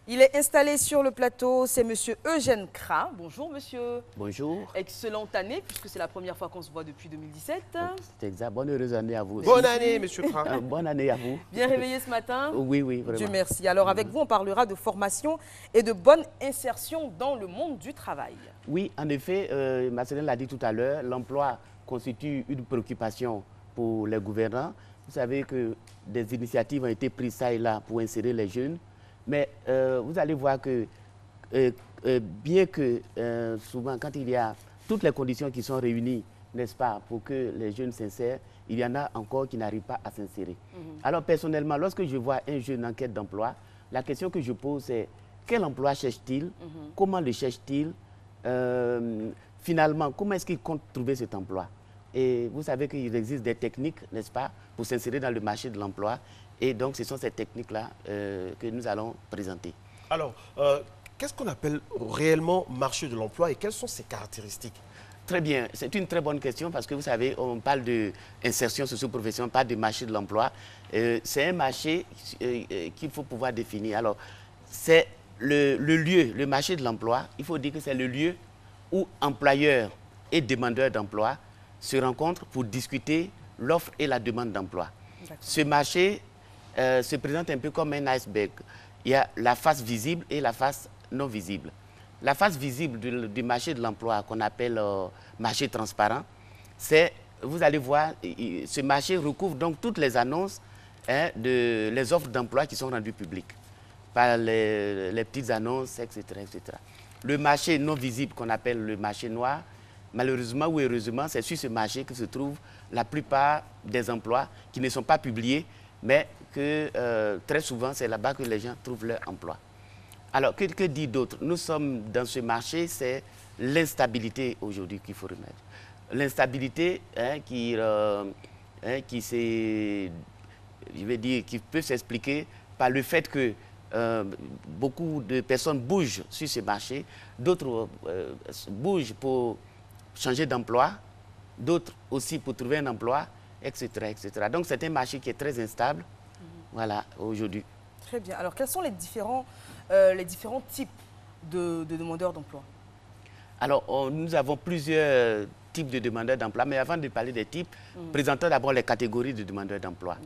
Il est installé sur le plateau, c'est monsieur Eugène Kra. Bonjour monsieur. Bonjour. Excellente année, puisque c'est la première fois qu'on se voit depuis 2017. C'est exact. Bonne heureuse année à vous aussi. Bonne année, monsieur Kra. Bonne année à vous. Bien réveillé ce matin? Oui, oui, vraiment. Dieu merci. Alors avec vous, on parlera de formation et de bonne insertion dans le monde du travail. Oui, en effet, Marcelin l'a dit tout à l'heure, l'emploi constitue une préoccupation pour les gouvernants. Vous savez que des initiatives ont été prises ça et là pour insérer les jeunes. Mais vous allez voir que bien que souvent, quand il y a toutes les conditions qui sont réunies, n'est-ce pas, pour que les jeunes s'insèrent, il y en a encore qui n'arrivent pas à s'insérer. Alors personnellement, lorsque je vois un jeune en quête d'emploi, la question que je pose c'est quel emploi cherche-t-il, comment le cherche-t-il, finalement, comment est-ce qu'il compte trouver cet emploi? Et vous savez qu'il existe des techniques, n'est-ce pas, pour s'insérer dans le marché de l'emploi. Et donc, ce sont ces techniques-là que nous allons présenter. Alors, qu'est-ce qu'on appelle réellement marché de l'emploi et quelles sont ses caractéristiques? Très bien, c'est une très bonne question parce que vous savez, on parle d'insertion socio-professionnelle, on parle de marché de l'emploi. C'est un marché qu'il faut pouvoir définir. Alors, c'est le lieu, le marché de l'emploi, il faut dire que c'est le lieu où employeurs et demandeurs d'emploi se rencontrent pour discuter l'offre et la demande d'emploi. Ce marché se présente un peu comme un iceberg. Il y a la face visible et la face non visible. La face visible du marché de l'emploi qu'on appelle marché transparent, c'est, vous allez voir, ce marché recouvre donc toutes les annonces les offres d'emploi qui sont rendues publiques par les petites annonces, etc., etc. Le marché non visible qu'on appelle le marché noir, malheureusement ou heureusement, c'est sur ce marché que se trouvent la plupart des emplois qui ne sont pas publiés, mais que très souvent, c'est là-bas que les gens trouvent leur emploi. Alors, que dit d'autre? Nous sommes dans ce marché, c'est l'instabilité aujourd'hui qu'il faut remettre. L'instabilité qui peut s'expliquer par le fait que beaucoup de personnes bougent sur ce marché, d'autres bougent pour changer d'emploi, d'autres aussi pour trouver un emploi, etc., etc. Donc c'est un marché qui est très instable, voilà, aujourd'hui. Très bien. Alors quels sont les différents types de demandeurs d'emploi? Alors nous avons plusieurs types de demandeurs d'emploi, mais avant de parler des types, présentons d'abord les catégories de demandeurs d'emploi.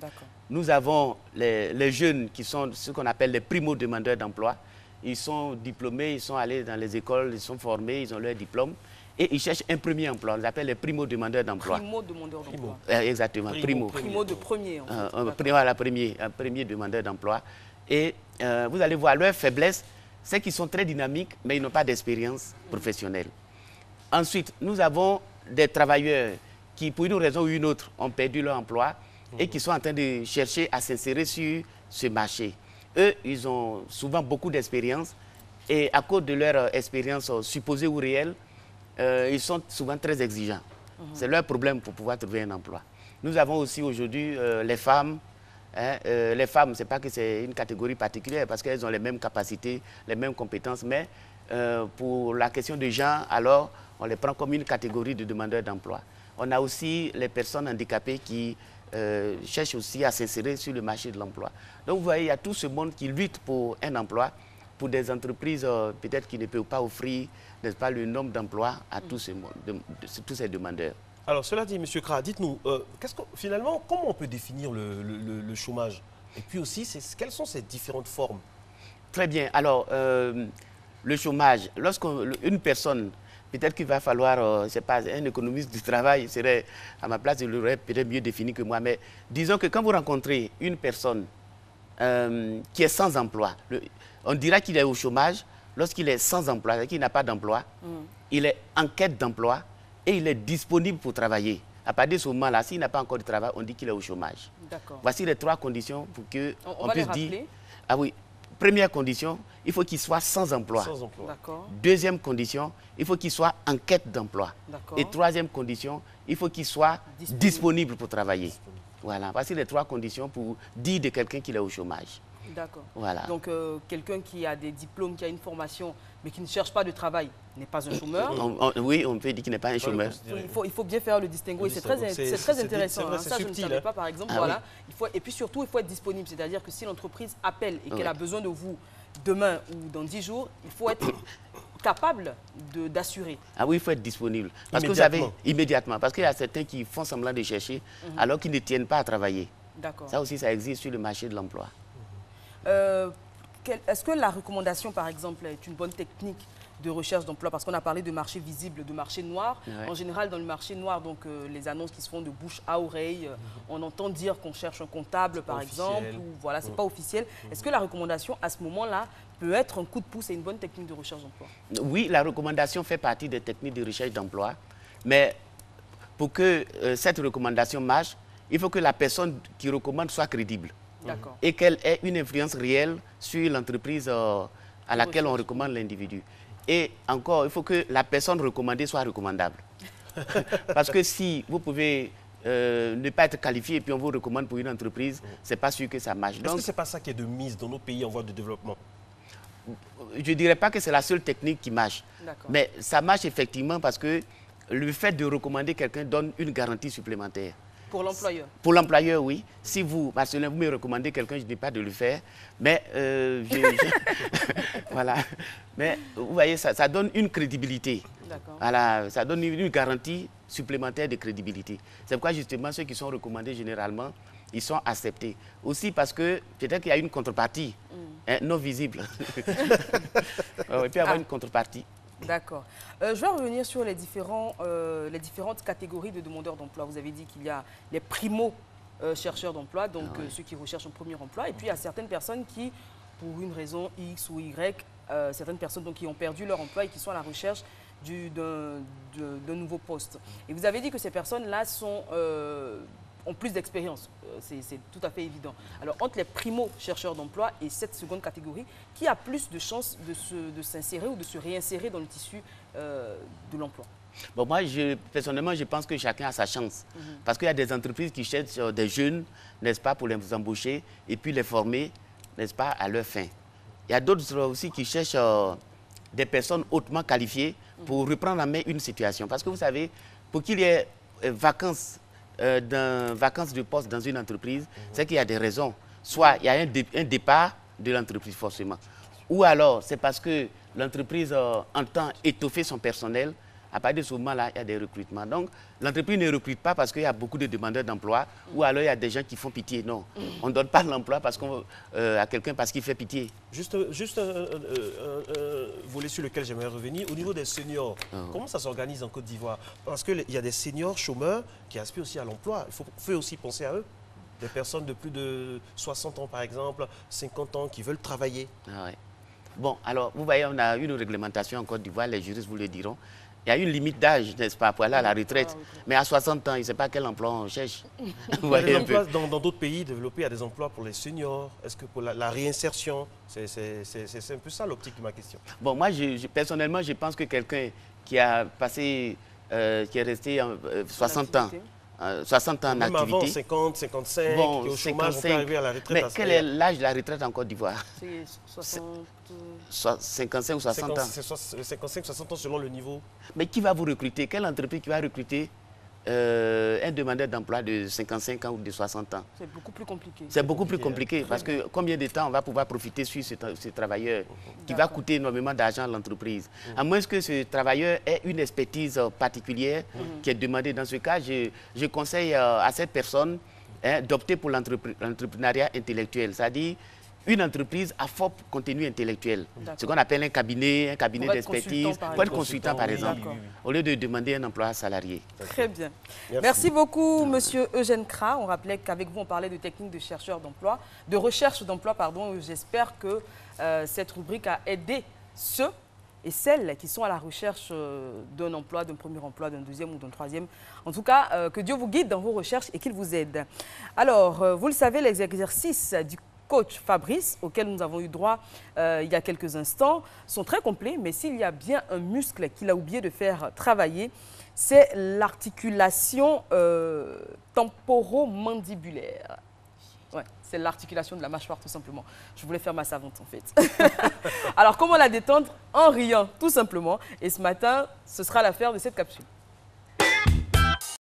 Nous avons les jeunes qui sont ce qu'on appelle les primo-demandeurs d'emploi. Ils sont diplômés, ils sont allés dans les écoles, ils sont formés, ils ont leur diplôme. Et ils cherchent un premier emploi, on les appelle les primo-demandeurs d'emploi. Primo-demandeurs d'emploi. Exactement, primo. Primo de premier. En fait. Un premier demandeur d'emploi. Et vous allez voir leur faiblesse, c'est qu'ils sont très dynamiques, mais ils n'ont pas d'expérience professionnelle. Ensuite, nous avons des travailleurs qui, pour une raison ou une autre, ont perdu leur emploi et qui sont en train de chercher à s'insérer sur ce marché. Eux, ils ont souvent beaucoup d'expérience et à cause de leur expérience supposée ou réelle, ils sont souvent très exigeants. C'est leur problème pour pouvoir trouver un emploi. Nous avons aussi aujourd'hui les femmes. Les femmes, ce n'est pas que c'est une catégorie particulière parce qu'elles ont les mêmes capacités, les mêmes compétences, mais pour la question de genre, alors on les prend comme une catégorie de demandeurs d'emploi. On a aussi les personnes handicapées qui cherchent aussi à s'insérer sur le marché de l'emploi. Donc vous voyez, il y a tout ce monde qui lutte pour un emploi, pour des entreprises peut-être qui ne peuvent pas offrir, n'est-ce pas, le nombre d'emplois à tous ces demandeurs. Alors, cela dit, M. Kra, dites-nous, finalement, comment on peut définir le chômage? Et puis aussi, quelles sont ces différentes formes? Très bien. Alors, le chômage, lorsqu'une personne, peut-être qu'il va falloir, je ne sais pas, un économiste du travail serait, à ma place, il l'aurait peut-être mieux défini que moi, mais disons que quand vous rencontrez une personne qui est sans emploi, on dira qu'il est au chômage lorsqu'il est sans emploi, qu'il n'a pas d'emploi, il est en quête d'emploi et il est disponible pour travailler. À partir de ce moment-là, s'il n'a pas encore de travail, on dit qu'il est au chômage. Voici les trois conditions pour qu'on puisse dire... Ah oui, première condition, il faut qu'il soit sans emploi. Deuxième condition, il faut qu'il soit en quête d'emploi. Et troisième condition, il faut qu'il soit disponible pour travailler. Voilà, voici les trois conditions pour dire de quelqu'un qu'il est au chômage. D'accord. Voilà. Donc, quelqu'un qui a des diplômes, qui a une formation, mais qui ne cherche pas de travail, n'est pas un chômeur. Oui, on peut dire qu'il n'est pas un chômeur. Il faut bien faire le distinguo. Et c'est très intéressant. Vrai, ça, je ne savais pas, par exemple. Voilà. Et puis surtout, il faut être disponible. C'est-à-dire que si l'entreprise appelle et qu'elle a besoin de vous demain ou dans 10 jours, il faut être capable d'assurer. Ah oui, il faut être disponible. Parce que vous savez, immédiatement. Parce qu'il y a certains qui font semblant de chercher alors qu'ils ne tiennent pas à travailler. D'accord. Ça aussi, ça existe sur le marché de l'emploi. Est-ce que la recommandation, par exemple, est une bonne technique de recherche d'emploi? Parce qu'on a parlé de marché visible, de marché noir. Ouais. En général, dans le marché noir, donc les annonces qui se font de bouche à oreille, on entend dire qu'on cherche un comptable, par exemple, ou voilà, c'est pas officiel. Est-ce que la recommandation, à ce moment-là, peut être un coup de pouce et une bonne technique de recherche d'emploi? Oui, la recommandation fait partie des techniques de recherche d'emploi. Mais pour que cette recommandation marche, il faut que la personne qui recommande soit crédible. Et qu'elle ait une influence réelle sur l'entreprise à laquelle on recommande l'individu. Et encore, il faut que la personne recommandée soit recommandable. Parce que si vous pouvez ne pas être qualifié et puis on vous recommande pour une entreprise, c'est pas sûr que ça marche. Est-ce que ce n'est pas ça qui est de mise dans nos pays en voie de développement? Je ne dirais pas que c'est la seule technique qui marche. Mais ça marche effectivement parce que le fait de recommander quelqu'un donne une garantie supplémentaire. Pour l'employeur? Pour l'employeur, oui. Si vous, Marcelin, vous me recommandez quelqu'un, je ne dis pas de le faire. Mais, voilà. Mais vous voyez, ça donne une crédibilité. Voilà, ça donne une garantie supplémentaire de crédibilité. C'est pourquoi justement ceux qui sont recommandés généralement, ils sont acceptés. Aussi parce que peut-être qu'il y a une contrepartie non visible. Il peut y avoir une contrepartie. D'accord. Je vais revenir sur les différentes catégories de demandeurs d'emploi. Vous avez dit qu'il y a les primo-chercheurs d'emploi, donc ceux qui recherchent un premier emploi. Et puis, il y a certaines personnes qui, pour une raison X ou Y, certaines personnes donc, qui ont perdu leur emploi et qui sont à la recherche d'un nouveau poste. Et vous avez dit que ces personnes-là ont plus d'expérience. C'est tout à fait évident. Alors, entre les primo-chercheurs d'emploi et cette seconde catégorie, qui a plus de chances de s'insérer ou de se réinsérer dans le tissu de l'emploi? Bon, moi, personnellement, je pense que chacun a sa chance. Parce qu'il y a des entreprises qui cherchent des jeunes, n'est-ce pas, pour les embaucher et puis les former, n'est-ce pas, à leur fin. Il y a d'autres aussi qui cherchent des personnes hautement qualifiées pour reprendre en main une situation. Parce que vous savez, pour qu'il y ait vacances de poste dans une entreprise, c'est qu'il y a des raisons. Soit il y a un départ de l'entreprise forcément, ou alors c'est parce que l'entreprise entend étoffer son personnel. À partir de ce moment-là, il y a des recrutements. Donc, l'entreprise ne recrute pas parce qu'il y a beaucoup de demandeurs d'emploi ou alors il y a des gens qui font pitié. Non, on ne donne pas l'emploi à quelqu'un parce qu'il fait pitié. Juste un volet sur lequel j'aimerais revenir. Au niveau des seniors, comment ça s'organise en Côte d'Ivoire? Parce qu'il y a des seniors chômeurs qui aspirent aussi à l'emploi. Il faut aussi penser à eux. Des personnes de plus de 60 ans, par exemple, 50 ans, qui veulent travailler. Bon, alors, vous voyez, on a une réglementation en Côte d'Ivoire, les juristes vous le diront. Il y a une limite d'âge, n'est-ce pas, pour aller à la retraite. Mais à 60 ans, il ne sait pas quel emploi on cherche. Dans d'autres pays développés, il y a des emplois pour les seniors. Est-ce que pour la réinsertion, c'est un peu ça l'optique de ma question? Bon, moi, personnellement, je pense que quelqu'un qui a passé, qui est resté 60 ans, 60 ans en activité. Même avant 50, 55, bon, qui est au chômage, 55, on peut arriver à la retraite. Mais quel est l'âge de la retraite en Côte d'Ivoire? C'est 55 ou 60 ans. 55, 60 ans selon le niveau. Mais qui va vous recruter? Quelle entreprise qui va recruter un demandeur d'emploi de 55 ans ou de 60 ans? C'est beaucoup plus compliqué. C'est beaucoup plus compliqué parce que combien de temps on va pouvoir profiter sur ce travailleur qui va coûter énormément d'argent à l'entreprise? À moins que ce travailleur ait une expertise particulière qui est demandée. Dans ce cas, je conseille à cette personne d'opter pour l'entrepreneuriat intellectuel, c'est-à-dire une entreprise à fort contenu intellectuel. Ce qu'on appelle un cabinet d'expertise, pour être consultant par exemple, au lieu de demander un emploi salarié. Très bien. Merci beaucoup, monsieur Eugène Kra. On rappelait qu'avec vous, on parlait de techniques de chercheurs d'emploi, de recherche d'emploi, pardon. J'espère que cette rubrique a aidé ceux et celles qui sont à la recherche d'un emploi, d'un premier emploi, d'un deuxième ou d'un troisième. En tout cas, que Dieu vous guide dans vos recherches et qu'il vous aide. Alors, vous le savez, les exercices du coach Fabrice, auquel nous avons eu droit il y a quelques instants, sont très complets, mais s'il y a bien un muscle qu'il a oublié de faire travailler, c'est l'articulation temporomandibulaire. Ouais, c'est l'articulation de la mâchoire, tout simplement. Je voulais faire ma savante, en fait. Alors, comment la détendre? En riant, tout simplement. Et ce matin, ce sera l'affaire de cette capsule.